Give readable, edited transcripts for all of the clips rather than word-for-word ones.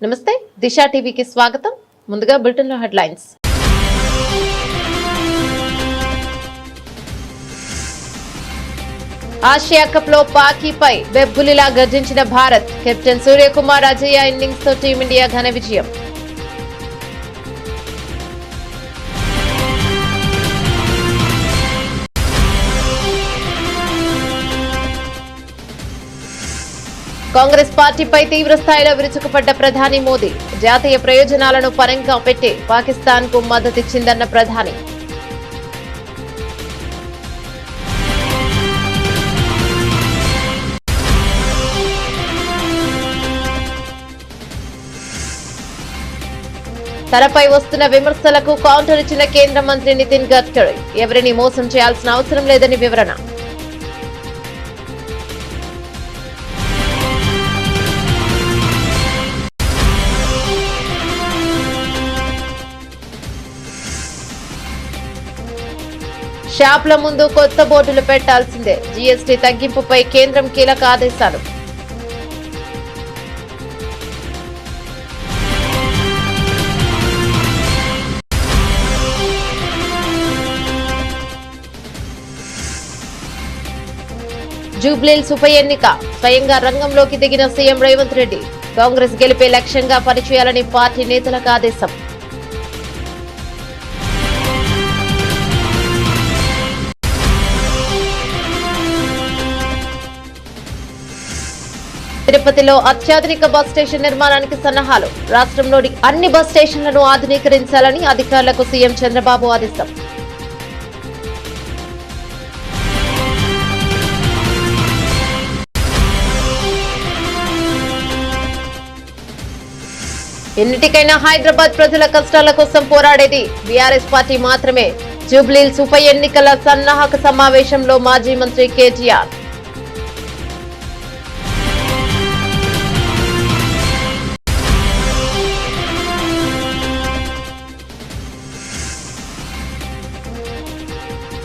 నమస్తే దిశ టీవీకి స్వాగతం. ముందుగా బులెటిన్ లో హెడ్లైన్స్. ఆసియా కప్ లో పాకీపై బెబ్బులిలా గర్జించిన భారత్. కెప్టెన్ సూర్యకుమార్ అజయ్య ఇన్నింగ్స్ తో టీమిండియా ఘన విజయం. కాంగ్రెస్ పార్టీపై తీవ్ర స్థాయిలో విరుచుకుపడ్డ ప్రధాని మోదీ. జాతీయ ప్రయోజనాలను పరంగా పెట్టి పాకిస్తాన్ కు మద్దతిచ్చిందన్న ప్రధాని. తనపై వస్తున్న విమర్శలకు కౌంటర్ ఇచ్చిన కేంద్ర మంత్రి నితిన్ గడ్కరీ. ఎవరిని మోసం చేయాల్సిన అవసరం లేదని వివరణ. షాప్ల ముందు కొత్త బోర్డులు పెట్టాల్సిందే. జీఎస్టీ తగ్గింపుపై కేంద్రం కీలక ఆదేశాలు. జూబ్లీహిల్స్ ఉప ఎన్నిక స్వయంగా రంగంలోకి దిగిన సీఎం రేవంత్ రెడ్డి. కాంగ్రెస్ గెలిపే లక్ష్యంగా పనిచేయాలని పార్టీ నేతలకు ఆదేశం. తిరుపతిలో అత్యాధునిక బస్ స్టేషన్ నిర్మాణానికి సన్నాహాలు. రాష్ట్రంలోని అన్ని బస్ స్టేషన్లను ఆధునీకరించాలని అధికారులకు సీఎం చంద్రబాబు ఆదేశం. ఎన్నిటికైనా హైదరాబాద్ ప్రజల కష్టాల కోసం పోరాడేది బీఆర్ఎస్ పార్టీ మాత్రమే. జూబ్లీహిల్స్ ఉప ఎన్నికల సన్నాహక సమావేశంలో మాజీ మంత్రి కేటీఆర్.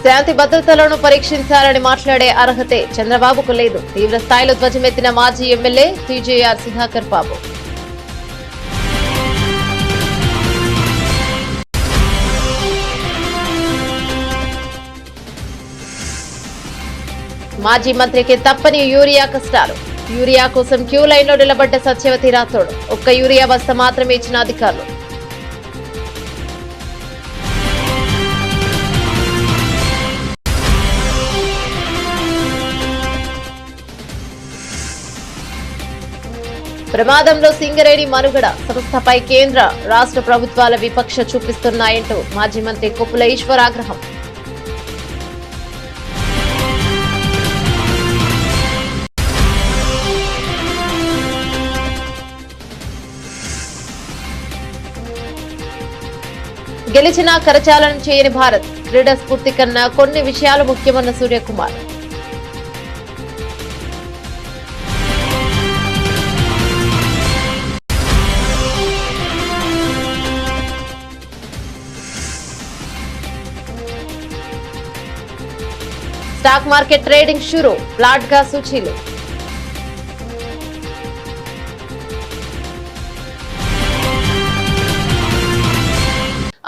శాంతి భద్రతలను పరీక్షించాలని మాట్లాడే అర్హతే చంద్రబాబుకు లేదు. తీవ్ర స్థాయిలో ధ్వజమెత్తిన మాజీ ఎమ్మెల్యే టీజేఆర్ సుధాకర్ బాబు. మాజీ మంత్రికి తప్పని యూరియా కష్టాలు. యూరియా కోసం క్యూ లైన్లో నిలబడ్డ సత్యవతి రాథోడ్. ఒక్క యూరియా బస్తా మాత్రమే ఇచ్చిన అధికారులు. ప్రమాదంలో సింగరేణి మనుగడ. సంస్థపై కేంద్ర రాష్ట్ర ప్రభుత్వాల విపక్ష చూపిస్తున్నాయంటూ మాజీ మంత్రి కొప్పుల ఈశ్వర్ ఆగ్రహం. గెలిచినా కరచాలనం చేయని భారత్. క్రీడా స్ఫూర్తి కన్నా కొన్ని విషయాలు ముఖ్యమన్న సూర్యకుమార్. స్టాక్ మార్కెట్ ట్రేడింగ్ షురూ. ఫ్లాట్ గా సూచీలు.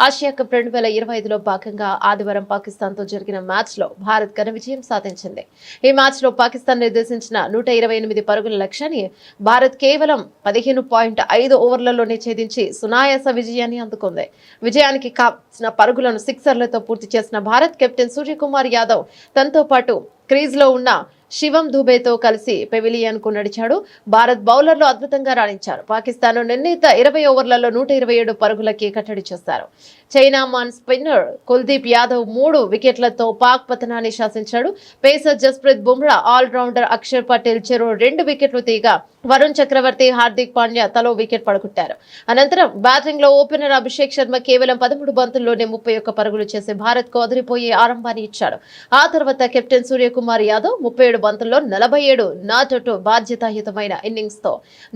ఆసియా కప్ 2025లో భాగంగా ఆదివారం పాకిస్తాన్ తో జరిగిన మ్యాచ్ లో భారత్ ఘన విజయం సాధించింది. ఈ మ్యాచ్ లో పాకిస్తాన్ నిర్దేశించిన 128 పరుగుల లక్ష్యాన్ని భారత్ కేవలం 15.5 ఓవర్లలోనే ఛేదించి సునాయాస విజయాన్ని అందుకుంది. విజయానికి కావాల్సిన పరుగులను సిక్సర్లతో పూర్తి చేసిన భారత్ కెప్టెన్ సూర్యకుమార్ యాదవ్ తనతో పాటు క్రీజ్ లో ఉన్న శివం దుబేతో కలిసి పెవిలియన్ కు నడిచాడు. భారత్ బౌలర్లు అద్భుతంగా రాణించారు. పాకిస్తాన్ నిర్ణీత 20 ఓవర్లలో 127 పరుగులకి కట్టడి చేశారు. Chinaman spinner Kuldeep Yadav 3 వికెట్లతో పాక్ పతనాన్ని శాసించాడు. Pacer Jasprit Bumrah, all rounder Axar Patel చెరో 2 వికెట్లు తీయగా వరుణ్ చక్రవర్తి, హార్దిక్ పాండ్యా తలో వికెట్ పడగొట్టారు. అనంతరం బ్యాటింగ్ లో ఓపెనర్ అభిషేక్ శర్మ కేవలం 13 బంతుల్లోనే 31 పరుగులు చేసి భారత్ కు అదిరిపోయే ఆరంభాన్ని ఇచ్చాడు. ఆ తర్వాత కెప్టెన్ సూర్యకుమార్ యాదవ్ 37 బంతుల్లో 47 నాట్అవుట్ బాధ్యతాయుతమైన ఇన్నింగ్స్ తో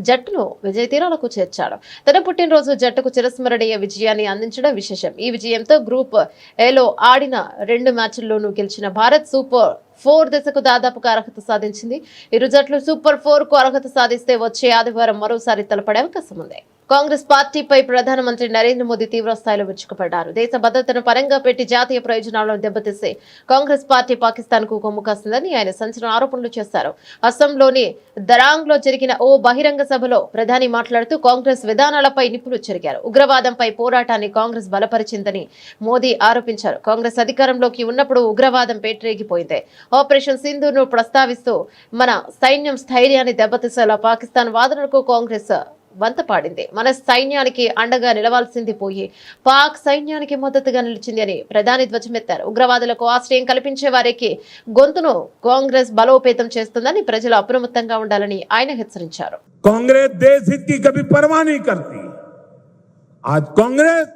జట్టును విజయ తీరాలకు చేర్చాడు. తన పుట్టినరోజు జట్టుకు చిరస్మరణీయ విజయాన్ని అందించడం విశేషం. ఈ విజయంతో గ్రూప్ ఏలో ఆడిన 2 మ్యాచ్ల్లోనూ గెలిచిన భారత్ సూపర్ 4 దశకు దాదాపుగా అర్హత సాధించింది. ఇరు జట్లు సూపర్ 4 కు అర్హత సాధిస్తే వచ్చే ఆదివారం మరోసారి తలపడే అవకాశం ఉంది. కాంగ్రెస్ పార్టీపై ప్రధానమంత్రి నరేంద్ర మోదీ తీవ్ర స్థాయిలో విరుచుకుపడ్డారు. దేశ భద్రతను పరంగా పెట్టి జాతీయ ప్రయోజనాలను దెబ్బతీసే కాంగ్రెస్ పార్టీ పాకిస్తాన్ కు కొమ్ము కాస్తుందని ఆయన సంచలన ఆరోపణలు చేశారు. అస్సాంలోని దరాంగ్ లో జరిగిన ఓ బహిరంగ సభలో ప్రధాని మాట్లాడుతూ కాంగ్రెస్ విధానాలపై నిప్పులు చెరిగారు. ఉగ్రవాదంపై పోరాటాన్ని కాంగ్రెస్ బలపరిచిందని మోదీ ఆరోపించారు. కాంగ్రెస్ అధికారంలోకి ఉన్నప్పుడు ఉగ్రవాదం పేటరేగిపోయింది. ఆపరేషన్ సింధూర్ను ప్రస్తావిస్తూ మన సైన్యం స్థైర్యాన్ని దెబ్బతీసేలా పాకిస్తాన్ వాదనలకు కాంగ్రెస్ వంతపాడింది. మన సైన్యానికి అండగా నిలవాల్సింది పోయి పాక్ సైన్యానికి మద్దతుగా నిలిచింది అని ప్రధాని ధ్వజమెత్తారు. ఉగ్రవాదులకు ఆశ్రయం కల్పించే వారికి గొంతును కాంగ్రెస్ బలోపేతం చేస్తుందని ప్రజలు అప్రమత్తంగా ఉండాలని ఆయన హెచ్చరించారు. कांग्रेस देश हित की कभी परवाह नहीं करती. आज कांग्रेस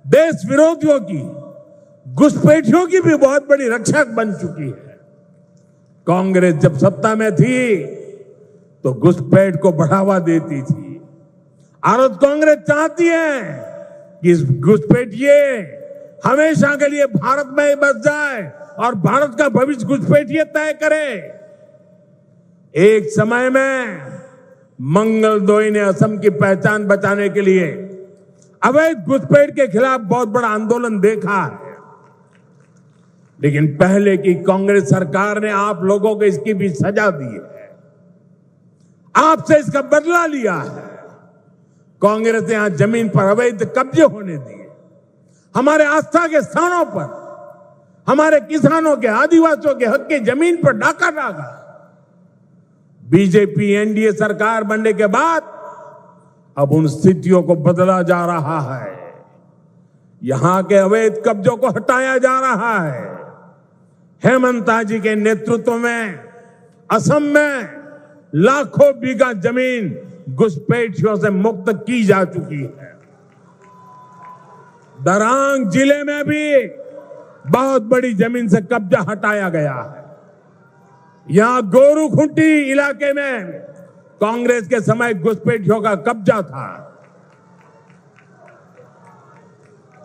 देश विरोधियों की, घुसपैठियों की भी बहुत बड़ी रक्षक बन चुकी है. कांग्रेस जब सत्ता में थी तो घुसपैठ को बढ़ावा देती थी. आज कांग्रेस चाहती है कि इस घुसपैठिए हमेशा के लिए भारत में ही बस जाए और भारत का भविष्य घुसपैठिए तय करे. एक समय में मंगलदोई ने असम की पहचान बचाने के लिए अवैध घुसपैठ के खिलाफ बहुत बड़ा आंदोलन देखा है. लेकिन पहले की कांग्रेस सरकार ने आप लोगों को इसकी भी सजा दी है, आपसे इसका बदला लिया है. कांग्रेस ने यहां जमीन पर अवैध कब्जे होने दिए, हमारे आस्था के स्थानों पर हमारे किसानों के, आदिवासियों के हक की जमीन पर डाका डाका. बीजेपी एनडीए सरकार बनने के बाद अब उन स्थितियों को बदला जा रहा है. यहां के अवैध कब्जों को हटाया जा रहा है. हेमंता जी के नेतृत्व में असम में लाखों बीघा जमीन घुसपैठियों से मुक्त की जा चुकी है. दरांग जिले में भी बहुत बड़ी जमीन से कब्जा हटाया गया है. यहां गोरूखुंटी इलाके में कांग्रेस के समय घुसपैठियों का कब्जा था.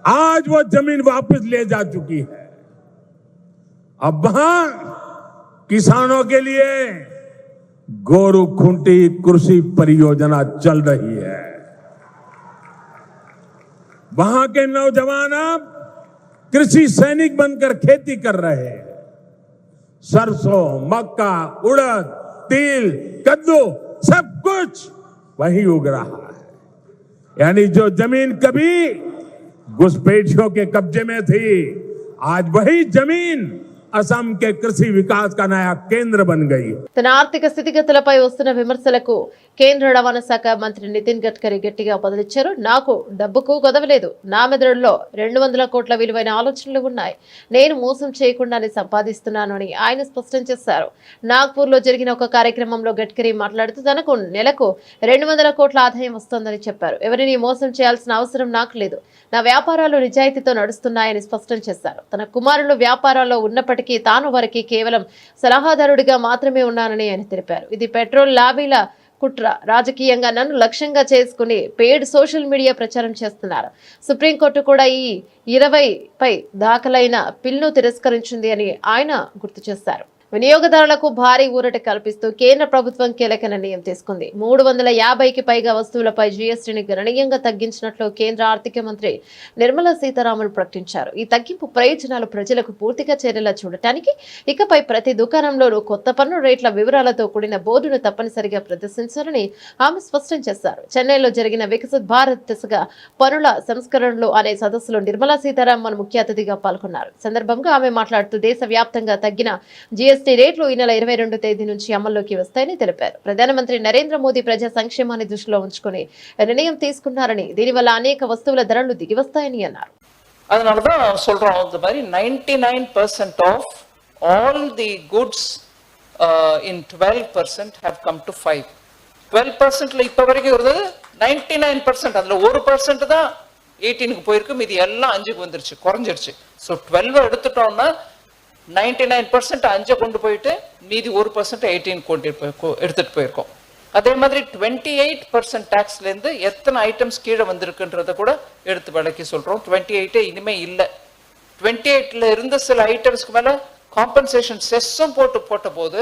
आज वो जमीन वापस ले जा चुकी है. अब वहां किसानों के लिए गोरूखुंटी कृषि परियोजना चल रही है. वहां के नौजवान अब कृषि सैनिक बनकर खेती कर रहे हैं. सरसों, मक्का, उड़द, तिल, कद्दू सब कुछ वही उग रहा है. यानी जो जमीन कभी घुसपैठियों के कब्जे में थी, आज वही जमीन असम के कृषि विकास का नया केंद्र बन गई. తన ఆర్థిక స్థితిగతులపై వస్తున్న విమర్శలకు కేంద్ర రవాణా శాఖ మంత్రి నితిన్ గడ్కరీ గట్టిగా బదులిచ్చారు. నాకు డబ్బుకు గొడవలేదు. నా మెదడులో 200 కోట్ల విలువైన ఆలోచనలు ఉన్నాయి. నేను మోసం చేయకుండానే సంపాదిస్తున్నాను అని ఆయన స్పష్టం చేశారు. నాగ్పూర్ లో జరిగిన ఒక కార్యక్రమంలో గడ్కరీ మాట్లాడుతూ తనకు నెలకు 200 కోట్ల ఆదాయం వస్తోందని చెప్పారు. ఎవరిని మోసం చేయాల్సిన అవసరం నాకు లేదు. నా వ్యాపారాలు నిజాయితీతో నడుస్తున్నాయని స్పష్టం చేశారు. తన కుమారులు వ్యాపారాల్లో ఉన్నప్పటికీ తాను వారికి కేవలం సలహాదారుడిగా మాత్రమే ఉన్నానని ఆయన తెలిపారు. ఇది పెట్రోల్ లాబీల కుట్ర. రాజకీయంగా నన్ను లక్ష్యంగా చేసుకుని పెయిడ్ సోషల్ మీడియా ప్రచారం చేస్తున్నారు. సుప్రీంకోర్టు కూడా ఈ 20పై దాఖలైన పిల్ను తిరస్కరించింది అని ఆయన గుర్తు చేశారు. వినియోగదారులకు భారీ ఊరట కల్పిస్తూ కేంద్ర ప్రభుత్వం కీలక నిర్ణయం తీసుకుంది. 350కి పైగా వస్తువులపై జీఎస్టీని గణనీయంగా తగ్గించినట్లు కేంద్ర ఆర్థిక మంత్రి నిర్మలా సీతారామన్ ప్రకటించారు. ఈ తగ్గింపు ప్రయోజనాలు ప్రజలకు పూర్తిగా చేరేలా చూడటానికి ఇకపై ప్రతి దుకాణంలోనూ కొత్త పన్ను రేట్ల వివరాలతో కూడిన బోర్డును తప్పనిసరిగా ప్రదర్శించాలని ఆమె స్పష్టం చేశారు. చెన్నైలో జరిగిన వికసిత్ భారత్ దిశగా పన్నుల సంస్కరణలు అనే సదస్సులో నిర్మలా సీతారామన్ ముఖ్య అతిథిగా పాల్గొన్నారు. సందర్భంగా ఆమె మాట్లాడుతూ దేశవ్యాప్తంగా తగ్గిన జీఎస్టీ రేట్లు ఈ నెల 22వ తేదీ నుంచి అమల్లోకి వస్తాయని తెలిపారు. ప్రధానమంత్రి నరేంద్ర మోదీ ప్రజా సంక్షేమాన్ని దృష్టిలో ఉంచుకుని నిర్ణయం తీసుకున్నారని, దీనివల్ల అనేక వస్తువుల ధరలు దిగివస్తాయని అన్నారు. அதனாலதான் சொல்றோம், இந்த மாதிரி 99% of all the goods in 12% have come to 5. 12%ல இப்ப வரைக்கும் இருந்தது 99%. அதுல 1% தான் 18க்கு போயிருக்கு, மீதி எல்லாம் 5க்கு வந்துருச்சு, குறைஞ்சிருச்சு. ஸோ 12 எடுத்துட்டோம்னா 99% 5 கொண்டு போயிட்டு மீதி 1% 18 எடுத்துட்டு போயிருக்கோம். அதே மாதிரி 28% டாக்ஸ்ல இருந்து எத்தனை ஐட்டம்ஸ் கீழே வந்திருக்குன்றத கூட எடுத்து விளக்கி சொல்றோம். 28 இனிமே இல்ல. 28ல இருந்த சில ஐட்டம்ஸ்க்கு மேல காம்பன்சேஷன் செஸ்ஸும் போட்ட போது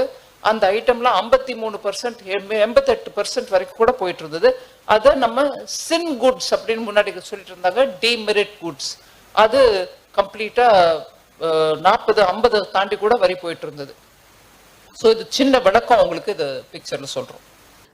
அந்த ஐட்டம்ல 53%, 88% வரைக்கும் கூட போயிட்டு இருந்தது. அதை நம்ம சின் குட்ஸ் அப்படின்னு முன்னாடி சொல்லிட்டு இருந்தாங்க, டிமெரிட் குட்ஸ். அது கம்ப்ளீட்டா 40-50 தாண்டி கூட வரி போயிட்டு இருந்தது. ஸோ இது சின்ன விளக்கம் உங்களுக்கு இது பிக்சர்ல சொல்றோம்.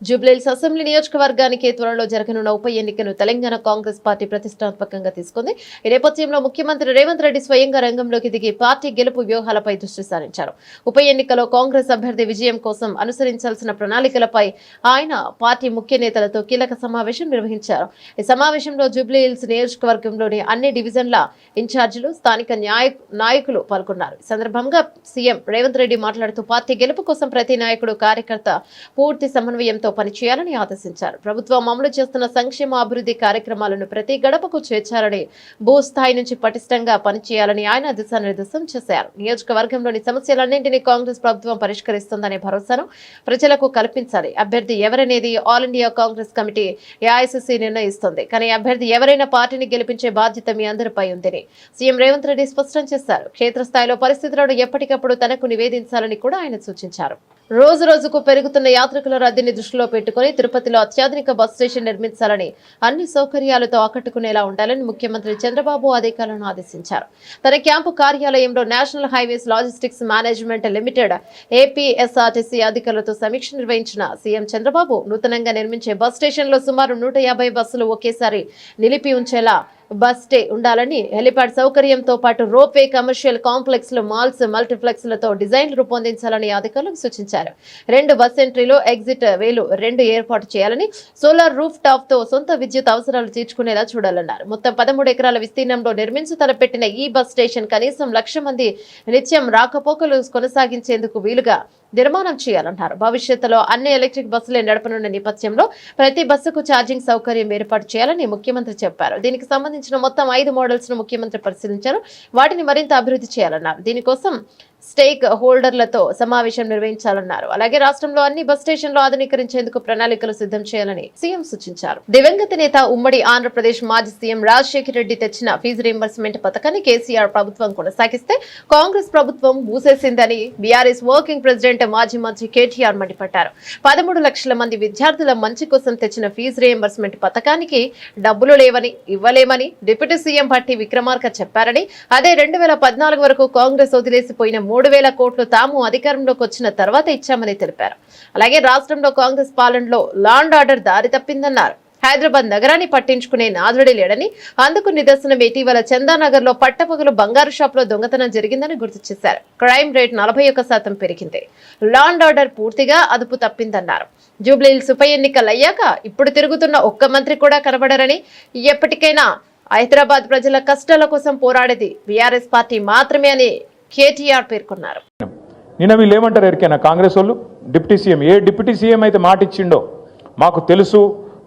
జూబ్లీహిల్స్ అసెంబ్లీ నియోజకవర్గానికి త్వరలో జరగనున్న ఉప ఎన్నికను తెలంగాణ కాంగ్రెస్ పార్టీ ప్రతిష్టాత్మకంగా తీసుకుంది. ఈ నేపథ్యంలో ముఖ్యమంత్రి రేవంత్ రెడ్డి స్వయంగా రంగంలోకి దిగి పార్టీ గెలుపు వ్యూహాలపై దృష్టి సారించారు. ఉప ఎన్నికలో కాంగ్రెస్ అభ్యర్థి విజయం కోసం అనుసరించాల్సిన ప్రణాళికలపై ఆయన పార్టీ ముఖ్య నేతలతో కీలక సమావేశం నిర్వహించారు. ఈ సమావేశంలో జూబ్లీహిల్స్ నియోజకవర్గంలోని అన్ని డివిజన్ల ఇన్ఛార్జీలు, స్థానిక నాయకులు పాల్గొన్నారు. ఈ సందర్భంగా సీఎం రేవంత్ రెడ్డి మాట్లాడుతూ పార్టీ గెలుపు కోసం ప్రతి నాయకుడు, కార్యకర్త పూర్తి సమన్వయంతో పనిచేయాలని ఆదేశించారు. ప్రభుత్వం అమలు చేస్తున్న సంక్షేమ అభివృద్ధి కార్యక్రమాలను ప్రతి గడపకు చేర్చాలని, భూస్థాయి నుంచి పటిష్టంగా పనిచేయాలని ఆయన దిశానిర్దేశం చేశారు. నియోజకవర్గంలోని సమస్యలన్నింటినీ కాంగ్రెస్ ప్రభుత్వం పరిష్కరిస్తుందనే భరోసాను ప్రజలకు కల్పించాలి. అభ్యర్థి ఎవరనేది all India Congress committee AICC నిర్ణయిస్తుంది. కానీ అభ్యర్థి ఎవరైనా పార్టీని గెలిపించే బాధ్యత మీ అందరిపై ఉందని సీఎం రేవంత్ రెడ్డి స్పష్టం చేశారు. క్షేత్రస్థాయిలో పరిస్థితులను ఎప్పటికప్పుడు తనకు నివేదించాలని కూడా ఆయన సూచించారు. రోజు రోజుకు పెరుగుతున్న యాత్రికుల రద్దీని దృష్టిలో పెట్టుకుని తిరుపతిలో అత్యాధునిక బస్ స్టేషన్ నిర్మించాలని, అన్ని సౌకర్యాలతో ఆకట్టుకునేలా ఉండాలని ముఖ్యమంత్రి చంద్రబాబు అధికారులను ఆదేశించారు. తన క్యాంపు కార్యాలయంలో national highways logistics management limited APSRTC అధికారులతో సమీక్ష నిర్వహించిన సీఎం చంద్రబాబు నూతనంగా నిర్మించే బస్ స్టేషన్లో సుమారు 150 బస్సులు ఒకేసారి నిలిపి ఉంచేలా బస్ స్టే ఉండాలని, హెలిప్యాడ్ సౌకర్యంతో పాటు రోప్వే, కమర్షియల్ కాంప్లెక్స్లు, మాల్స్, మల్టీప్లెక్స్లతో డిజైన్లు రూపొందించాలని అధికారులకు సూచించారు. 2 బస్ ఎంట్రీలు, ఎగ్జిట్ వేలు 2 ఏర్పాటు చేయాలని, సోలార్ రూఫ్ టాప్ తో సొంత విద్యుత్ అవసరాలు తీర్చుకునేలా చూడాలన్నారు. మొత్తం 13 ఎకరాల విస్తీర్ణంలో నిర్మించి తలపెట్టిన ఈ బస్ స్టేషన్ కనీసం 1,00,000 మంది నిత్యం రాకపోకలు కొనసాగించేందుకు వీలుగా నిర్మాణం చేయాలన్నారు. భవిష్యత్తులో అన్ని ఎలక్ట్రిక్ బస్సులే నడపనున్న నేపథ్యంలో ప్రతి బస్సుకు ఛార్జింగ్ సౌకర్యం ఏర్పాటు చేయాలని ముఖ్యమంత్రి చెప్పారు. దీనికి సంబంధించిన మొత్తం 5 మోడల్స్ ను ముఖ్యమంత్రి పరిశీలించారు. వాటిని మరింత అభివృద్ధి చేయాలన్నారు. దీనికోసం స్టేక్ హోల్డర్లతో సమావేశం నిర్వహించాలన్నారు. అలాగే రాష్ట్రంలో అన్ని బస్ స్టేషన్లు ఆధునీకరించేందుకు ప్రణాళికలు సిద్ధం చేయాలని సీఎం సూచించారు. దివంగత నేత, ఉమ్మడి ఆంధ్రప్రదేశ్ మాజీ సీఎం రాజశేఖర రెడ్డి తెచ్చిన ఫీజు రీయింబర్స్మెంట్ పథకాన్ని కేసీఆర్ ప్రభుత్వం కొనసాగిస్తే కాంగ్రెస్ ప్రభుత్వం మూసేసిందని బీఆర్ఎస్ వర్కింగ్ ప్రెసిడెంట్, మాజీ మంత్రి కేటీఆర్ మండిపడ్డారు. 13 లక్షల మంది విద్యార్థుల మంచి కోసం తెచ్చిన ఫీజు రీయింబర్స్మెంట్ పథకానికి డబ్బులు లేవని, ఇవ్వలేమని డిప్యూటీ సీఎం భట్టి విక్రమార్క చెప్పారని, అదే 2014 వరకు కాంగ్రెస్ వదిలేసిపోయిన 3,000 కోట్లు తాము అధికారంలోకి వచ్చిన తర్వాత ఇచ్చామని తెలిపారు. అలాగే రాష్ట్రంలో కాంగ్రెస్ పాలనలో లా అండ్ ఆర్డర్ దారి తప్పిందన్నారు. హైదరాబాద్ నగరాన్ని పట్టించుకునే నాదుడే లేడని, అందుకు నిదర్శనం ఇటీవల చందానగర్ లో పట్టపగలు బంగారు షాప్ లో దొంగతనం జరిగిందని గుర్తు చేశారు. క్రైమ్ రేట్ 41% పెరిగింది. లా అండ్ ఆర్డర్ పూర్తిగా అదుపు తప్పిందన్నారు. జూబ్లీహిల్స్ ఉప ఎన్నికలయ్యాక ఇప్పుడు తిరుగుతున్న ఒక్క మంత్రి కూడా కనబడరని, ఎప్పటికైనా హైదరాబాద్ ప్రజల కష్టాల కోసం పోరాడేది బీఆర్ఎస్ పార్టీ మాత్రమే అని కేటీఆర్ పేర్కొన్నారు. నిన్న వీళ్ళు ఏమంటారు ఎరికైనా కాంగ్రెస్ వాళ్ళు, డిప్యూటీ సీఎం, ఏ డిప్యూటీ సీఎం అయితే మాట ఇచ్చిండో మాకు తెలుసు,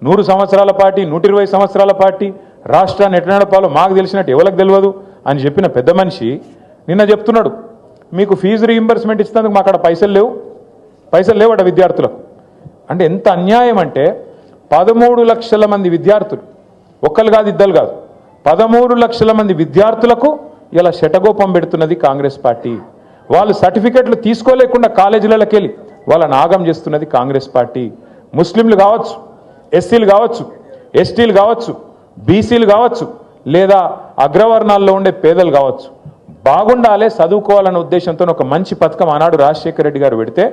100 సంవత్సరాల పార్టీ, 120 సంవత్సరాల పార్టీ, రాష్ట్రాన్ని ఎట్లా నడపాలో మాకు తెలిసినట్టు ఎవరికి తెలియదు అని చెప్పిన పెద్ద మనిషి నిన్న చెప్తున్నాడు, మీకు ఫీజు రీయింబర్స్మెంట్ ఇచ్చినందుకు మాకు అక్కడ పైసలు లేవట విద్యార్థులకు. అంటే ఎంత అన్యాయం అంటే 13 లక్షల మంది విద్యార్థులు, ఒక్కరు కాదు, ఇద్దరు కాదు, 13 లక్షల మంది విద్యార్థులకు ఇలా శటగోపం పెడుతున్నది కాంగ్రెస్ పార్టీ. వాళ్ళు సర్టిఫికెట్లు తీసుకోలేకుండా కాలేజీలకి వెళ్ళి వాళ్ళని ఆగం చేస్తున్నది కాంగ్రెస్ పార్టీ. ముస్లింలు కావచ్చు, ఎస్సీలు కావచ్చు, ఎస్టీలు కావచ్చు, బీసీలు కావచ్చు, లేదా అగ్రవర్ణాల్లో ఉండే పేదలు కావచ్చు, బాగుండాలే, చదువుకోవాలనే ఉద్దేశంతో ఒక మంచి పథకం ఆనాడు రాజశేఖర రెడ్డి గారు పెడితే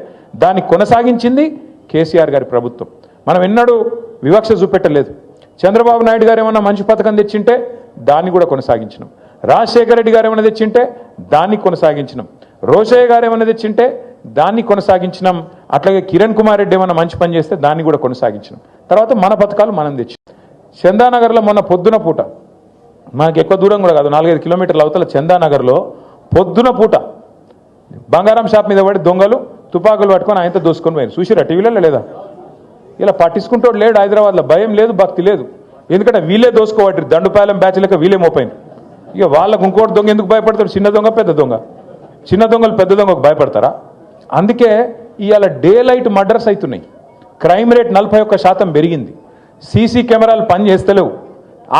దాన్ని కొనసాగించింది కేసీఆర్ గారి ప్రభుత్వం. మనం ఎన్నడూ వివక్ష చూపెట్టలేదు. చంద్రబాబు నాయుడు గారు ఏమన్నా మంచి పథకం తెచ్చింటే దాన్ని కూడా కొనసాగించినాం. రాజశేఖర రెడ్డి గారు ఏమైనా తెచ్చింటే దాన్ని కొనసాగించినాం. రోషయ్య గారు ఏమైనా తెచ్చింటే దాన్ని కొనసాగించినాం. అట్లాగే కిరణ్ కుమార్ రెడ్డి ఏమైనా మంచి పని చేస్తే దాన్ని కూడా కొనసాగించినాం. తర్వాత మన పథకాలు మనం తెచ్చి చందానగర్లో మొన్న పొద్దున పూట, మనకి ఎక్కువ దూరం కూడా కాదు, 4-5 కిలోమీటర్ల అవతల చందానగర్లో పొద్దున పూట బంగారం షాప్ మీద పడి దొంగలు తుపాకులు పట్టుకొని ఆయనతో దోసుకొని పోయారు. చూసిరా టీవీలలో లేదా? ఇలా పట్టించుకుంటూ లేడు హైదరాబాద్లో, భయం లేదు, భక్తి లేదు. ఎందుకంటే వీళ్ళే దోసుకోవట్రు, దండుపాలెం బ్యాచ్ లెక్క వీళ్ళే మోపోయింది. ఇక వాళ్ళకు ఇంకోటి దొంగ ఎందుకు భయపడతాడు? చిన్న దొంగ పెద్ద దొంగ, చిన్న దొంగలు పెద్ద దొంగకు భయపడతారా? అందుకే ఇవాళ డే లైట్ మర్డర్స్ అవుతున్నాయి. క్రైమ్ రేట్ 41% పెరిగింది. సీసీ కెమెరాలు పనిచేస్తలేవు,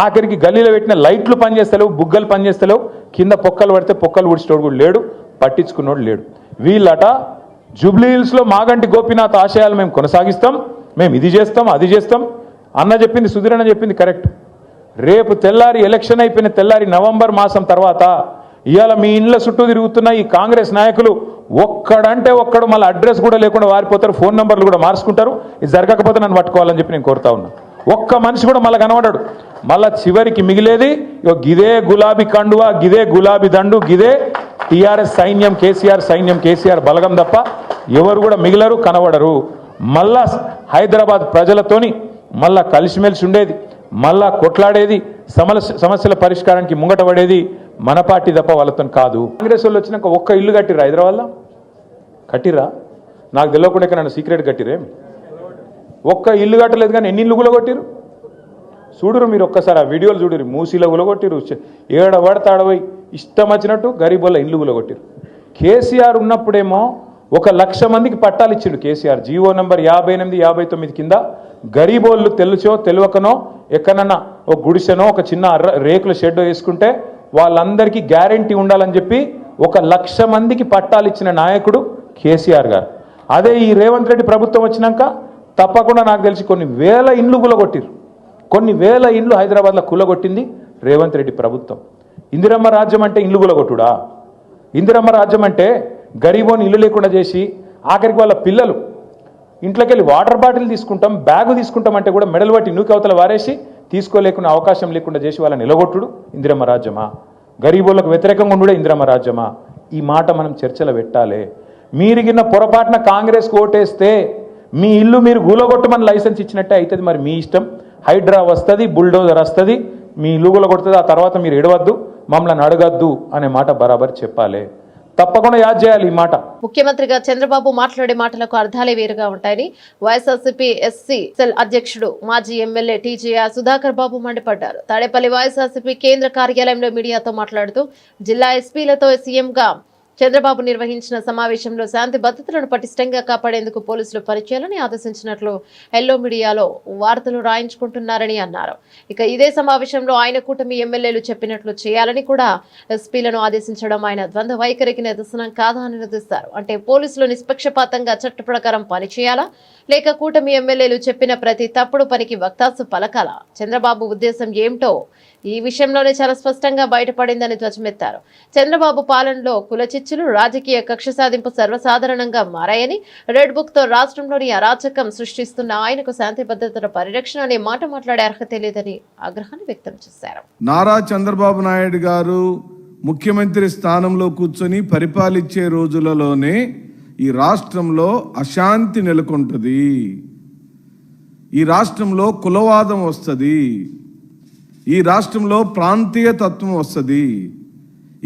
ఆఖరికి గల్లీలో పెట్టిన లైట్లు పనిచేస్తలేవు, బుగ్గలు పనిచేస్తలేవు, కింద పొక్కలు పడితే పొక్కలు ఊడ్చేటోడు కూడా లేడు, పట్టించుకున్నోడు లేడు. వీళ్ళట జూబ్లీహిల్స్లో మాగంటి గోపీనాథ్ ఆశయాలు మేము కొనసాగిస్తాం, మేము ఇది చేస్తాం అది చేస్తాం అన్న చెప్పింది, సుధీర్ అన్న చెప్పింది కరెక్ట్. రేపు తెల్లారి ఎలక్షన్ అయిపోయిన తెల్లారి నవంబర్ మాసం తర్వాత ఇవాళ మీ ఇండ్ల చుట్టూ తిరుగుతున్న ఈ కాంగ్రెస్ నాయకులు ఒక్కడంటే ఒక్కడు మళ్ళీ అడ్రస్ కూడా లేకుండా వారిపోతారు, ఫోన్ నెంబర్లు కూడా మార్చుకుంటారు. ఇది జరగకపోతే నన్ను పట్టుకోవాలని చెప్పి నేను కోరుతా ఉన్నా. ఒక్క మనిషి కూడా మళ్ళీ కనబడాడు. మళ్ళా చివరికి మిగిలేది గిదే గులాబీ కండువా, గిదే గులాబీ దండు, గిదే టీఆర్ఎస్ సైన్యం కేసీఆర్, సైన్యం కేసీఆర్ బలగం తప్ప ఎవరు కూడా మిగిలరు, కనబడరు. మళ్ళా హైదరాబాద్ ప్రజలతోని మళ్ళా కలిసిమెలిసి ఉండేది, మళ్ళా కొట్లాడేది, సమస్యల పరిష్కారానికి ముంగట పడేది మన పార్టీ తప్ప వాళ్ళతో కాదు. కాంగ్రెస్ వాళ్ళు వచ్చినాక ఒక్క ఇల్లు కట్టిరా హైదరాబాద్లో? కట్టిరా? నాకు తెలియకుండా నన్ను సీక్రెట్ కట్టిరే. ఒక్క ఇల్లు కట్టలేదు కానీ ఎన్ని ఇల్లు గులగొట్టిరు చూడురు మీరు. ఒక్కసారి ఆ వీడియోలు చూడురు. మూసీలో గులగొట్టిరు, ఏడబడతాడపోయి ఇష్టం వచ్చినట్టు గరీబోళ్ళ ఇల్లు గులగొట్టిరు. కేసీఆర్ ఉన్నప్పుడేమో 1,00,000 మందికి పట్టాలు ఇచ్చిండు కేసీఆర్. జీవో నెంబర్ 58, 59 కింద గరీబోళ్ళు తెలుసో తెలియకనో ఎక్కడన్నా ఒక గుడిసెనో ఒక చిన్న రేకుల షెడ్ వేసుకుంటే వాళ్ళందరికీ గ్యారంటీ ఉండాలని చెప్పి 1,00,000 మందికి పట్టాలు ఇచ్చిన నాయకుడు కేసీఆర్ గారు. అదే ఈ రేవంత్ రెడ్డి ప్రభుత్వం వచ్చినాక తప్పకుండా నాకు తెలిసి కొన్ని వేల ఇండ్లు కులగొట్టిరు, కొన్ని వేల ఇండ్లు హైదరాబాద్లో కులగొట్టింది రేవంత్ రెడ్డి ప్రభుత్వం. ఇందిరమ్మ రాజ్యం అంటే ఇండ్లు కులగొట్టుడా? ఇందిరమ్మ రాజ్యం అంటే గరీబోని ఇల్లు లేకుండా చేసి ఆఖరికి వాళ్ళ పిల్లలు ఇంట్లోకి వెళ్ళి వాటర్ బాటిల్ తీసుకుంటాం, బ్యాగు తీసుకుంటాం అంటే కూడా మెడలు పట్టి నూకి అవతల వారేసి తీసుకోలేకున్న అవకాశం లేకుండా చేసి వాళ్ళని నిలగొట్టుడు ఇందిరమ్మ రాజ్యమా? గరీబోళ్ళకు వ్యతిరేకంగా ఉండే ఇందిరమ్మ రాజ్యమా? ఈ మాట మనం చర్చలో పెట్టాలి. మీరిగిన పొరపాటున కాంగ్రెస్కి ఓటేస్తే మీ ఇల్లు మీరు గూలగొట్టమని లైసెన్స్ ఇచ్చినట్టే అవుతుంది. మరి మీ ఇష్టం. హైడ్రా వస్తుంది, బుల్డోజర్ వస్తుంది, మీ ఇల్లు గూలగొడుతుంది. ఆ తర్వాత మీరు ఎడవద్దు, మమ్మల్ని అడగద్దు అనే మాట బరాబర్ చెప్పాలి. తప్పకుండా యాద్ చేయాలి ఈ మాట. ముఖ్యమంత్రిగా చంద్రబాబు మాట్లాడే మాటలకు అర్థాలే వేరుగా ఉంటాయని వైఎస్ఆర్సీపీ ఎస్సీ సెల్ అధ్యక్షుడు మాజీ ఎమ్మెల్యే టీజేఆర్ సుధాకర్ బాబు మండిపడ్డారు. తాడేపల్లి వైఎస్ఆర్సీపీ కేంద్ర కార్యాలయంలో మీడియాతో మాట్లాడుతూ జిల్లా ఎస్పీలతో సీఎంగా చంద్రబాబు నిర్వహించిన సమావేశంలో శాంతి భద్రతలను పటిష్టంగా కాపాడేందుకు పోలీసులు పనిచేయాలని ఆదేశించినట్లు ఎల్లో మీడియాలో వార్తలు రాయించుకుంటున్నారని అన్నారు. ఇక ఇదే సమావేశంలో ఆయన కూటమి ఎమ్మెల్యేలు చెప్పినట్లు చేయాలని కూడా ఎస్పీలను ఆదేశించడం ఆయన ద్వంద్వ వైఖరికి నిదర్శనం కాదా అని నిలదీస్తారు. అంటే పోలీసులు నిష్పక్షపాతంగా చట్ట ప్రకారం పనిచేయాలా, లేక కూటమి ఎమ్మెల్యేలు చెప్పిన ప్రతి తప్పుడు పనికి వక్తాసు పలకాలా? చంద్రబాబు ఉద్దేశం ఏమిటో ఈ విషయంలోనే చాలా స్పష్టంగా బయటపడిందని ధ్వజమెత్తారు. చంద్రబాబు పాలనలో కులచిచ్చులు, రాజకీయ కక్ష సాధింపు సర్వసాధారణంగా మారాయని, రెడ్ బుక్ తో రాష్ట్రంలోని అరాచకం సృష్టిస్తున్న ఆయనకు శాంతి భద్రతల పరిరక్షణ అనే మాట మాట్లాడే అర్హత లేదని ఆగ్రహాన్ని వ్యక్తం చేశారు. నారా చంద్రబాబు నాయుడు గారు ముఖ్యమంత్రి స్థానంలో కూర్చొని పరిపాలించే రోజులలోనే ఈ రాష్ట్రంలో అశాంతి నెలకొంటుంది, ఈ రాష్ట్రంలో కులవాదం వస్తుంది, ఈ రాష్ట్రంలో ప్రాంతీయ తత్వం వస్తుంది,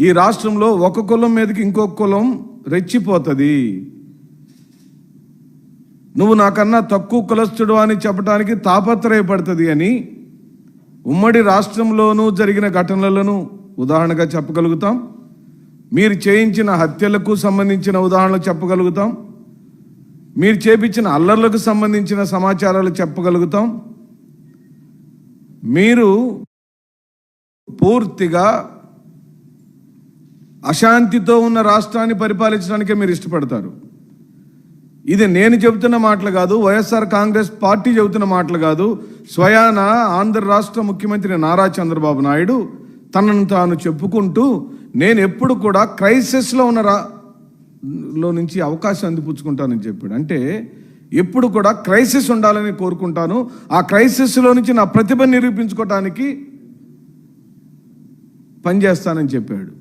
ఈ రాష్ట్రంలో ఒక కులం మీదకి ఇంకొక కులం రెచ్చిపోతుంది. నువ్వు నాకన్నా తక్కువ కులస్తుడు అని చెప్పడానికి తాపత్రయపడుతుంది అని ఉమ్మడి రాష్ట్రంలోనూ జరిగిన ఘటనలను ఉదాహరణగా చెప్పగలుగుతాం. మీరు చేయించిన హత్యలకు సంబంధించిన ఉదాహరణలు చెప్పగలుగుతాం. మీరు చేపించిన అల్లర్లకు సంబంధించిన సమాచారాలు చెప్పగలుగుతాం. మీరు పూర్తిగా అశాంతితో ఉన్న రాష్ట్రాన్ని పరిపాలించడానికే మీరు ఇష్టపడతారు. ఇది నేను చెబుతున్న మాటలు కాదు, వైఎస్ఆర్ కాంగ్రెస్ పార్టీ చెబుతున్న మాటలు కాదు. స్వయాన ఆంధ్ర రాష్ట్ర ముఖ్యమంత్రి నారా చంద్రబాబు నాయుడు తనను తాను చెప్పుకుంటూ నేను ఎప్పుడు కూడా క్రైసిస్లో ఉన్న లో నుంచి అవకాశం అందిపుచ్చుకుంటానని చెప్పాడు. అంటే ఎప్పుడు కూడా క్రైసిస్ ఉండాలని కోరుకుంటాను, ఆ క్రైసిస్లో నుంచి నా ప్రతిభ నిరూపించుకోవటానికి పనిచేస్తానని చెప్పాడు.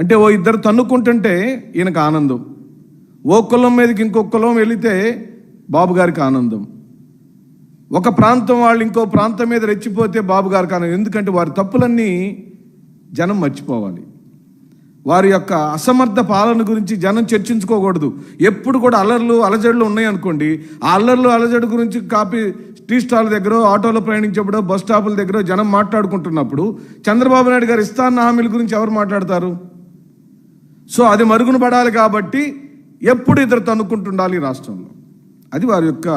అంటే ఓ ఇద్దరు తన్నుకుంటుంటే ఈయనకు ఆనందం, ఓ కులం మీదకి ఇంకొక కులం వెళితే బాబు గారికి ఆనందం, ఒక ప్రాంతం వాళ్ళు ఇంకో ప్రాంతం మీద రెచ్చిపోతే బాబు గారికి ఆనందం. ఎందుకంటే వారి తప్పులన్నీ జనం మర్చిపోవాలి. వారి యొక్క అసమర్థ పాలన గురించి జనం చర్చించుకోకూడదు. ఎప్పుడు కూడా అల్లర్లు అలజడులు ఉన్నాయనుకోండి, ఆ అల్లర్లు అలజడు గురించి టీ స్టాల్ దగ్గర, ఆటోలో ప్రయాణించేప్పుడు, బస్ స్టాపుల దగ్గర జనం మాట్లాడుకుంటున్నప్పుడు చంద్రబాబు నాయుడు గారు ఇస్తాన్న హామీల గురించి ఎవరు మాట్లాడతారు? సో అది మరుగున పడాలి కాబట్టి ఎప్పుడు ఇద్దరు తన్నుకుంటుండాలి రాష్ట్రంలో. అది వారి యొక్క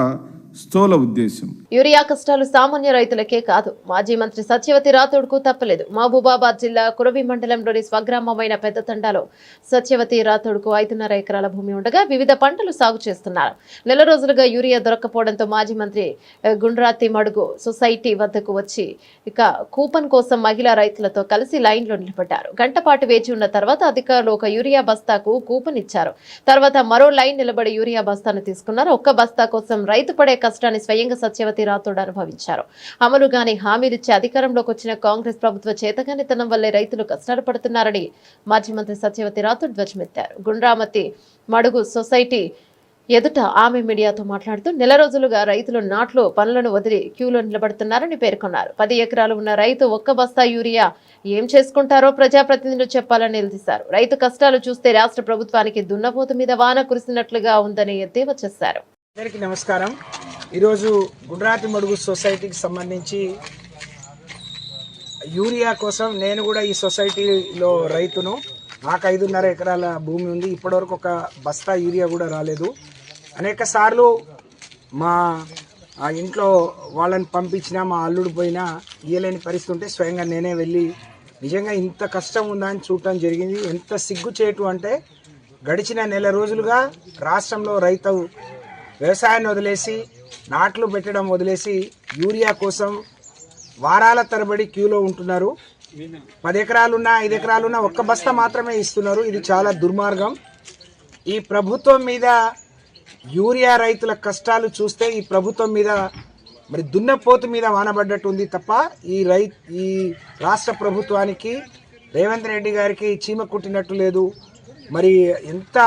స్థూల ఉద్దేశం. యూరియా కష్టాలు సామాన్య రైతులకే కాదు, మాజీ మంత్రి సత్యవతి రాథోడ్కు తప్పలేదు. మహబూబాబాద్ జిల్లా కురవి మండలంలోని స్వగ్రామమైన పెద్దతండాలో సత్యవతి రాథోడ్కు 5.5 ఎకరాల భూమి ఉండగా వివిధ పంటలు సాగు చేస్తున్నారు. నెల రోజులుగా యూరియా దొరక్కపోవడంతో మాజీ మంత్రి గుండ్రాతి మడుగు సొసైటీ వద్దకు వచ్చి కూపన్ కోసం మహిళా రైతులతో కలిసి లైన్లో నిలబడ్డారు. గంట పాటు వేచి ఉన్న తర్వాత అధికారులు ఒక యూరియా బస్తాకు కూపన్ ఇచ్చారు. తర్వాత మరో లైన్ నిలబడి యూరియా బస్తాను తీసుకున్నారు. ఒక్క బస్తా కోసం రైతు పడే కష్టాన్ని స్వయంగా సత్యవతి రాథోడ్ అనుభవించారు. అమలుగాని హామీలిచ్చి అధికారంలోకి వచ్చిన కాంగ్రెస్ ప్రభుత్వ చేతగానితనం వల్లే రైతులు కష్టాలు పడుతున్నారని మాజీ మంత్రి సత్యవతి రాథోడ్ ధ్వజమెత్తారు. గుండ్రామతి మడుగు సొసైటీ ఎదుట ఆమె మీడియాతో మాట్లాడుతూ నెల రోజులుగా రైతులు నాట్లు పనులను వదిలి క్యూలో నిలబడుతున్నారని పేర్కొన్నారు. 10 ఎకరాలు ఉన్న రైతు ఒక్క బస్తా యూరియా ఏం చేసుకుంటారో ప్రజాప్రతినిధులు చెప్పాలని నిలదీశారు. రైతు కష్టాలు చూస్తే రాష్ట్ర ప్రభుత్వానికి దున్నపోతు మీద వాన కురిసినట్లుగా ఉందని ఎద్దేవా చేశారు. అందరికీ నమస్కారం. ఈరోజు గుండ్రాతి మడుగు సొసైటీకి సంబంధించి యూరియా కోసం నేను కూడా ఈ సొసైటీలో రైతును. నాకు 5.5 ఎకరాల భూమి ఉంది. ఇప్పటివరకు ఒక బస్తా యూరియా కూడా రాలేదు. అనేక సార్లు మా ఇంట్లో వాళ్ళని పంపించినా మా అల్లుడు పోయినా ఇయ్యలేని పరిస్థితి ఉంటే స్వయంగా నేనే వెళ్ళి నిజంగా ఇంత కష్టం ఉందా అని చూడటం జరిగింది. ఎంత సిగ్గుచేటు అంటే గడిచిన నెల రోజులుగా రాష్ట్రంలో రైతు వ్యవసాయాన్ని వదిలేసి నాట్లు పెట్టడం వదిలేసి యూరియా కోసం వారాల తరబడి క్యూలో ఉంటున్నారు. 10 ఎకరాలున్నా 5 ఎకరాలున్నా ఒక్క బస్తా మాత్రమే ఇస్తున్నారు. ఇది చాలా దుర్మార్గం. ఈ ప్రభుత్వం మీద యూరియా రైతుల కష్టాలు చూస్తే ఈ ప్రభుత్వం మీద మరి దున్నపోతు మీద వానబడ్డట్టు ఉంది తప్ప ఈ రాష్ట్ర ప్రభుత్వానికి రేవంత్ రెడ్డి గారికి చీమ కుట్టినట్టు లేదు. మరి ఎంత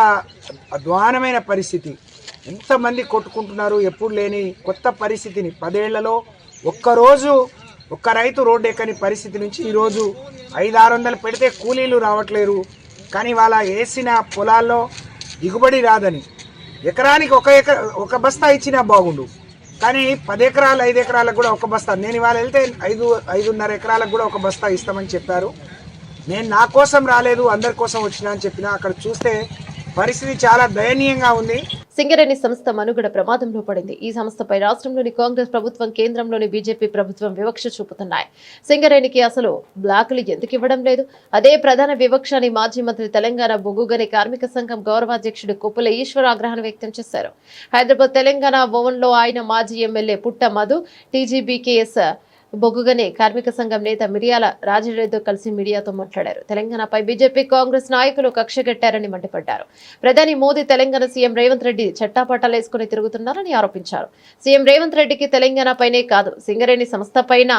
అధ్వానమైన పరిస్థితి, ఎంతమంది కొట్టుకుంటున్నారు. ఎప్పుడు లేని కొత్త పరిస్థితిని 10 ఏళ్లలో ఒక్కరోజు ఒక్క రైతు రోడ్డు ఎక్కని పరిస్థితి నుంచి ఈరోజు 500-600 పెడితే కూలీలు రావట్లేరు. కానీ వాళ్ళ వేసిన పొలాల్లో దిగుబడి రాదని ఎకరానికి ఒక బస్తా ఇచ్చినా బాగుండు. కానీ 10 ఎకరాలు 5 ఎకరాలకు కూడా ఒక బస్తా. నేను ఇవాళ వెళ్తే 5.5 ఎకరాలకు కూడా ఒక బస్తా ఇస్తామని చెప్పారు. నేను నా కోసం రాలేదు, అందరి కోసం వచ్చినా అని చెప్పినా. అక్కడ చూస్తే పరిస్థితి చాలా దయనీయంగా ఉంది. సింగరేణి సంస్థ మనుగడ ప్రమాదంలో పడింది. ఈ సంస్థపై రాష్ట్రంలోని కాంగ్రెస్ ప్రభుత్వం, కేంద్రంలోని బీజేపీ ప్రభుత్వం వివక్ష చూపుతున్నాయి. సింగరేణికి అసలు బ్లాకులు ఎందుకు ఇవ్వడం లేదు? అదే ప్రధాన వివక్ష అని మాజీ మంత్రి తెలంగాణ బొగ్గుగని కార్మిక సంఘం గౌరవాధ్యక్షుడు కొప్పుల ఈశ్వర్ ఆగ్రహం వ్యక్తం చేశారు. హైదరాబాద్ తెలంగాణ భవన్లో ఆయన మాజీ ఎమ్మెల్యే పుట్ట మధు, టీజీబీకేఎస్ బొగ్గుగని కార్మిక సంఘం నేత మిరియాల రాజిరెడ్డితో కలిసి మీడియాతో మాట్లాడారు. తెలంగాణపై బీజేపీ, కాంగ్రెస్ నాయకులు కక్షగట్టారని మండిపడ్డారు. ప్రధాని మోదీ తెలంగాణ సీఎం రేవంత్ రెడ్డి చట్టాపట్టాలేసుకుని తిరుగుతున్నారని ఆరోపించారు. సీఎం రేవంత్ రెడ్డికి తెలంగాణపైనే కాదు సింగరేణి సంస్థపైన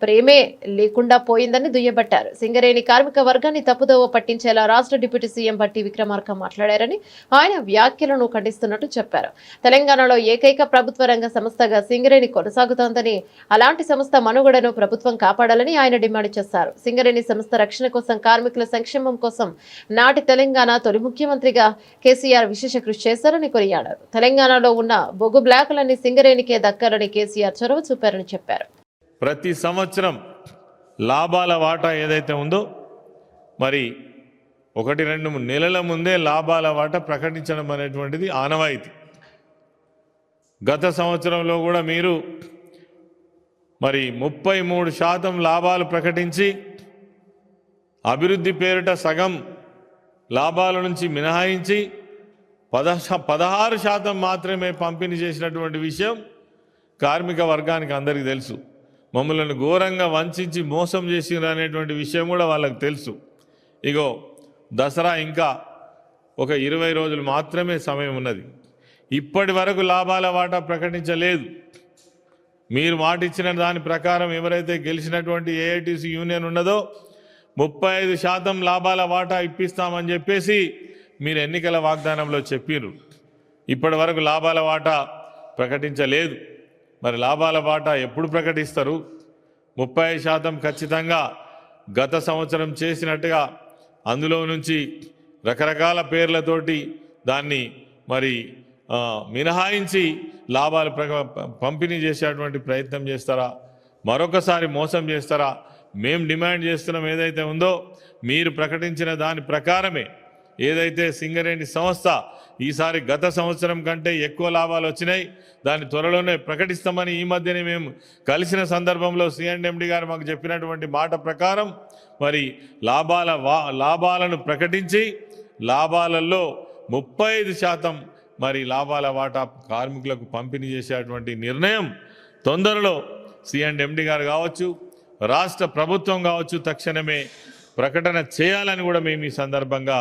ప్రేమే లేకుండా పోయిందని దుయ్యబట్టారు. సింగరేణి కార్మిక వర్గాన్ని తప్పుదోవ పట్టించేలా రాష్ట్ర డిప్యూటీ సీఎం బట్టి విక్రమార్క మాట్లాడారని ఆయన వ్యాఖ్యలను ఖండిస్తున్నట్టు చెప్పారు. తెలంగాణలో ఏకైక ప్రభుత్వ రంగ సంస్థగా సింగరేణి కొనసాగుతోందని, అలాంటి సంస్థ మనుగడను ప్రభుత్వం కాపాడాలని ఆయన డిమాండ్ చేశారు. సింగరేణి సంస్థ రక్షణ కోసం, కార్మికుల సంక్షేమం కోసం నాటి తెలంగాణ తొలి ముఖ్యమంత్రిగా కేసీఆర్ విశేష కృషి చేశారని కొనియాడారు. తెలంగాణలో ఉన్న బొగ్గు బ్లాకులన్నీ సింగరేణికే దక్కాలని కేసీఆర్ చొరవ చూపారని చెప్పారు. ప్రతి సంవత్సరం లాభాల వాటా ఏదైతే ఉందో మరి 1-2 నెలల ముందే లాభాల వాటా ప్రకటించడం అనేటువంటిది ఆనవాయితీ. గత సంవత్సరంలో కూడా మీరు మరి 33% లాభాలు ప్రకటించి అభివృద్ధి పేరిట సగం లాభాల నుంచి మినహాయించి 16% మాత్రమే పంపిణీ చేసినటువంటి విషయం కార్మిక వర్గానికి అందరికీ తెలుసు. మమ్మల్ని ఘోరంగా వంచి మోసం చేసినారు అనేటువంటి విషయం కూడా వాళ్ళకి తెలుసు. ఇగో దసరా ఇంకా ఒక 20 రోజులు మాత్రమే సమయం ఉన్నది. ఇప్పటి వరకు లాభాల వాటా ప్రకటించలేదు. మీరు మాట ఇచ్చిన దాని ప్రకారం ఎవరైతే గెలిచినటువంటి ఏఐటీసీ యూనియన్ ఉన్నదో 35% లాభాల వాటా ఇప్పిస్తామని చెప్పేసి మీరు ఎన్నికల వాగ్దానంలో చెప్పారు. ఇప్పటి వరకు లాభాల వాటా ప్రకటించలేదు. మరి లాభాల వాటా ఎప్పుడు ప్రకటిస్తారు? 30% ఖచ్చితంగా గత సంవత్సరం చేసినట్టుగా అందులో నుంచి రకరకాల పేర్లతోటి దాన్ని మరి మినహాయించి లాభాలు పంపిణీ చేసేటువంటి ప్రయత్నం చేస్తారా? మరొకసారి మోసం చేస్తారా? మేము డిమాండ్ చేస్తున్నాం ఏదైతే ఉందో మీరు ప్రకటించిన దాని ప్రకారమే ఏదైతే సింగరేణి సంస్థ ఈసారి గత సంవత్సరం కంటే ఎక్కువ లాభాలు వచ్చినాయి. దాన్ని త్వరలోనే ప్రకటిస్తామని ఈ మధ్యనే మేము కలిసిన సందర్భంలో C&MD గారు మాకు చెప్పినటువంటి మాట ప్రకారం మరి లాభాలను ప్రకటించి లాభాలలో 35% మరి లాభాల వాటా కార్మికులకు పంపిణీ చేసేటువంటి నిర్ణయం తొందరలో C&MD గారు కావచ్చు, రాష్ట్ర ప్రభుత్వం కావచ్చు తక్షణమే ప్రకటన చేయాలని కూడా మేము ఈ సందర్భంగా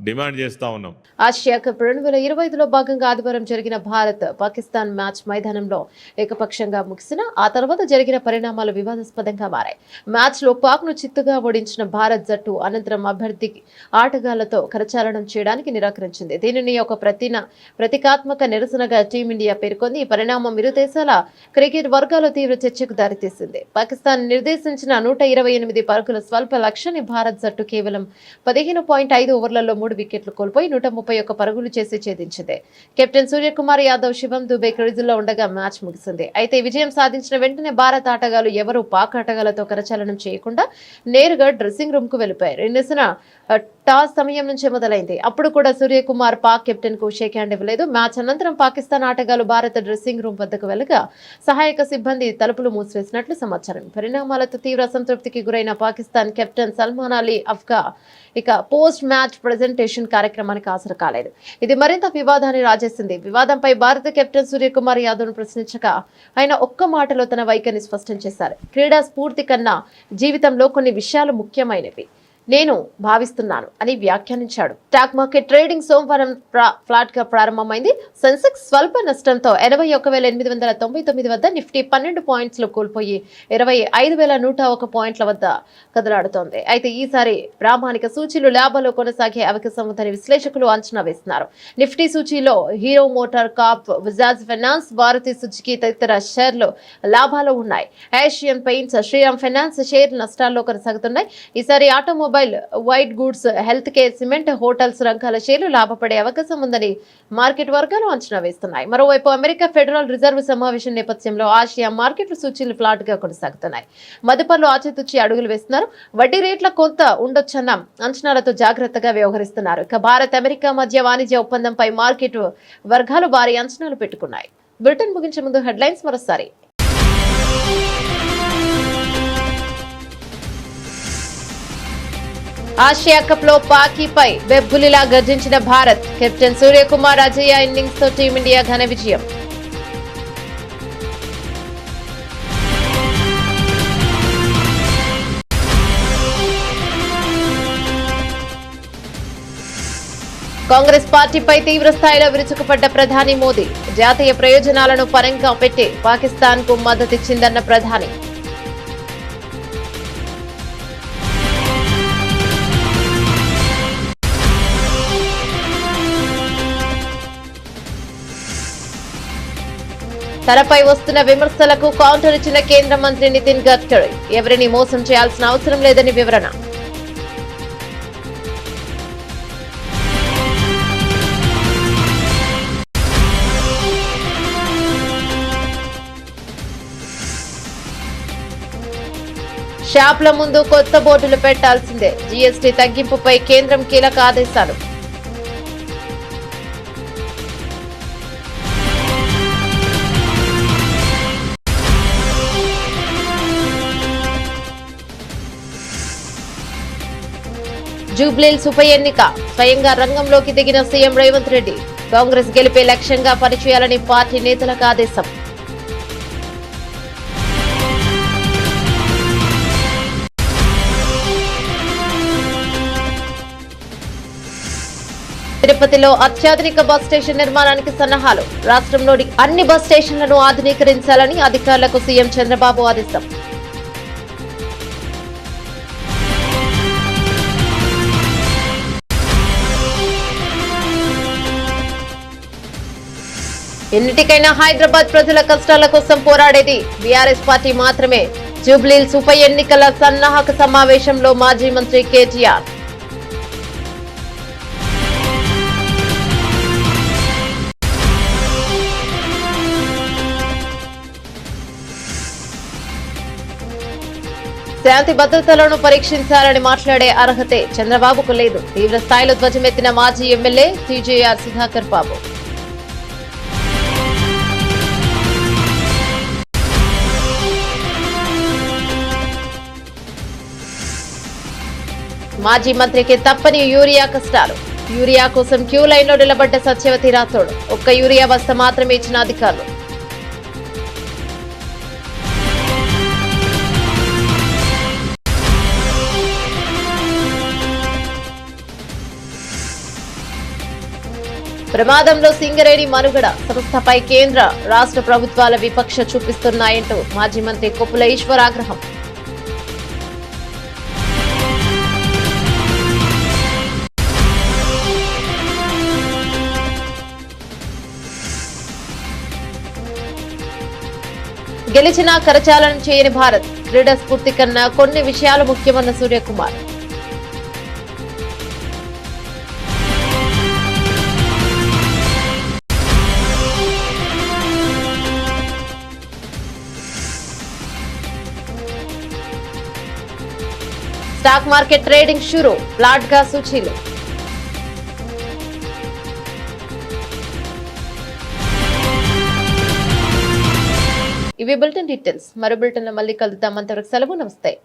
డిమాండ్ చేస్తా ఉన్నాం. ఆసియా కప్ 2025లో భాగంగా ఆదివారం జరిగిన భారత్ పాకిస్తాన్ మ్యాచ్ మైదానంలో ఏకపక్షంగా ముగిసిన ఆ తర్వాత జరిగిన పరిణామాలు వివాదాస్పదంగా మారాయి. మ్యాచ్ లో పాక్ ను చిత్తుగా ఓడించిన భారత్ జట్టు అనంతరం అభ్యర్థి ఆటగాళ్లతో కరచాలనం చేయడానికి నిరాకరించింది. దీనిని ఒక ప్రతీకాత్మక నిరసనగా టీమిండియా పేర్కొంది. ఈ పరిణామం ఇరు దేశాల క్రికెట్ వర్గాల్లో తీవ్ర చర్చకు దారితీసింది. పాకిస్తాన్ నిర్దేశించిన 128 పరుగుల స్వల్ప లక్ష్యాన్ని భారత్ జట్టు కేవలం 15.5 ఓవర్లలో 3 వికెట్లు కోల్పోయి 131 పరుగులు చేసి ఛేదించింది. కెప్టెన్ సూర్యకుమార్ యాదవ్, శివం దుబే క్రీజుల్లో ఉండగా మ్యాచ్ ముగిసింది. అయితే విజయం సాధించిన వెంటనే భారత ఆటగాళ్లు ఎవరూ పాక్ ఆటగాళ్లతో కరచాలనం చేయకుండా నేరుగా డ్రెస్సింగ్ రూమ్ కు వెళ్లిపోయారు. ఈ నిరసన టాస్ సమయం నుంచే మొదలైంది. అప్పుడు కూడా సూర్యకుమార్ పాక్ కెప్టెన్ కు షేక్ హ్యాండ్ ఇవ్వలేదు. మ్యాచ్ అనంతరం పాకిస్తాన్ ఆటగాళ్లు భారత డ్రెస్సింగ్ రూమ్ వద్దకు వెళ్లగా సహాయక సిబ్బంది తలుపులు మూసివేసినట్లు సమాచారం. పరిణామాలతో తీవ్ర అసంతృప్తికి గురైన పాకిస్తాన్ కెప్టెన్ సల్మాన్ అలీ అఫ్గా ఇక పోస్ట్ మ్యాచ్ ప్రెజెంటేషన్ కార్యక్రమానికి హాజరు కాలేదు. ఇది మరింత వివాదాన్ని రాజేసింది. వివాదంపై భారత కెప్టెన్ సూర్యకుమార్ యాదవ్ ను ప్రశ్నించగా ఆయన ఒక్క మాటలో తన వైఖరిని స్పష్టం చేశారు. క్రీడా స్ఫూర్తి కన్నా జీవితంలో కొన్ని విషయాలు ముఖ్యమైనవి నేను భావిస్తున్నాను అని వ్యాఖ్యానించాడు. స్టాక్ మార్కెట్ ట్రేడింగ్ సోమవారం ఫ్లాట్ గా ప్రారంభమైంది. సెన్సెక్స్ స్వల్ప నష్టంతో 81,899 వద్ద, నిఫ్టీ 12 పాయింట్స్ కోల్పోయి 25,101 పాయింట్ల వద్ద కదలాడుతోంది. అయితే ఈసారి ప్రామాణిక సూచీలు లాభాలు కొనసాగే అవకాశం ఉందని విశ్లేషకులు అంచనా వేస్తున్నారు. నిఫ్టీ సూచీలో Hero Motor Corp, Bajaj Finance, Bharti Suzuki తదితర షేర్లు లాభాలు ఉన్నాయి. Asian Paints, Shriram Finance share నష్టాల్లో కొనసాగుతున్నాయి. ఈసారి automobile, white goods, health care, cement, hotels రంగాల షేర్లు లాభపడే అవకాశం ఉందని మార్కెట్ వర్గాలు అంచనా వేస్తున్నాయి. మరోవైపు అమెరికా ఫెడరల్ రిజర్వ్ సమావేశం నేపథ్యంలో ఆసియా మార్కెట్ల సూచీలు ఫ్లాట్ గా కొనసాగుతున్నాయి. మదుపర్లు ఆచితూచి అడుగులు వేస్తున్నారు. వడ్డీ రేట్ల కొంత ఉండొచ్చన్న అంచనాలతో జాగ్రత్తగా వ్యవహరిస్తున్నారు. ఇక భారత్ అమెరికా మధ్య వాణిజ్య ఒప్పందంపై మార్కెట్ వర్గాలు భారీ అంచనాలు పెట్టుకున్నాయి. బులెటిన్ ముగించే ముందు హెడ్లైన్స్ మరోసారి. ఆసియా కప్ లో పాకీపై బెబ్బులిలా గర్జించిన భారత్. కెప్టెన్ సూర్యకుమార్ అజేయ ఇన్నింగ్స్ తో టీమిండియా ఘన విజయం. కాంగ్రెస్ పార్టీపై తీవ్ర స్థాయిలో విరుచుకుపడ్డ ప్రధాని మోదీ. జాతీయ ప్రయోజనాలను పరంగా పెట్టి పాకిస్తాన్ కు మద్దతిచ్చిందన్న ప్రధాని. తనపై వస్తున్న విమర్శలకు కౌంటర్ ఇచ్చిన కేంద్ర మంత్రి నితిన్ గడ్కరీ. ఎవరిని మోసం చేయాల్సిన అవసరం లేదని వివరణ. షాప్ల ముందు కొత్త బోర్డులు పెట్టాల్సిందే. జీఎస్టీ తగ్గింపుపై కేంద్రం కీలక ఆదేశాలు. జూబ్లీహిల్స్ ఉప ఎన్నిక స్వయంగా రంగంలోకి దిగిన సీఎం రేవంత్ రెడ్డి. కాంగ్రెస్ గెలిపే లక్ష్యంగా పనిచేయాలని పార్టీ నేతలకు ఆదేశం. తిరుపతిలో అత్యాధునిక బస్ స్టేషన్ నిర్మాణానికి సన్నాహాలు. రాష్ట్రంలోని అన్ని బస్ స్టేషన్లను ఆధునీకరించాలని అధికారులకు సీఎం చంద్రబాబు ఆదేశం. ఎన్నిటికైనా హైదరాబాద్ ప్రజల కష్టాల కోసం పోరాడేది బీఆర్ఎస్ పార్టీ మాత్రమే. జూబ్లీహిల్స్ ఉప ఎన్నికల సన్నాహక సమావేశంలో మాజీ మంత్రి కేటీఆర్. శాంతి భద్రతలను పరీక్షించాలని మాట్లాడే అర్హతే చంద్రబాబుకు లేదు. తీవ్ర స్థాయిలో ధ్వజమెత్తిన మాజీ ఎమ్మెల్యే టీజేఆర్ సుధాకర్ బాబు. మాజీ మంత్రికి తప్పని యూరియా కష్టాలు. యూరియా కోసం క్యూ లైన్లో నిలబడ్డ సత్యవతి రాథోడ్. ఒక్క యూరియా బస్తా మాత్రమే ఇచ్చిన అధికారులు. ప్రమాదంలో సింగరేణి మనుగడ. సంస్థపై కేంద్ర రాష్ట్ర ప్రభుత్వాల విపక్ష చూపిస్తున్నాయంటూ మాజీ మంత్రి కొప్పుల ఈశ్వర్ ఆగ్రహం. గెలిచినా కరచాలనం చేయని భారత్. క్రీడా స్ఫూర్తి కన్నా కొన్ని విషయాలు ముఖ్యమన్న సూర్యకుమార్. స్టాక్ మార్కెట్ ట్రేడింగ్ షురూ. ఫ్లాట్ గా సూచీలు. ఇవి బులెటిన్ డీటెయిల్స్. మరో బులెటిన్ లో మళ్ళీ కలుద్దాం. అంతవరకు సెలవు. నమస్తే.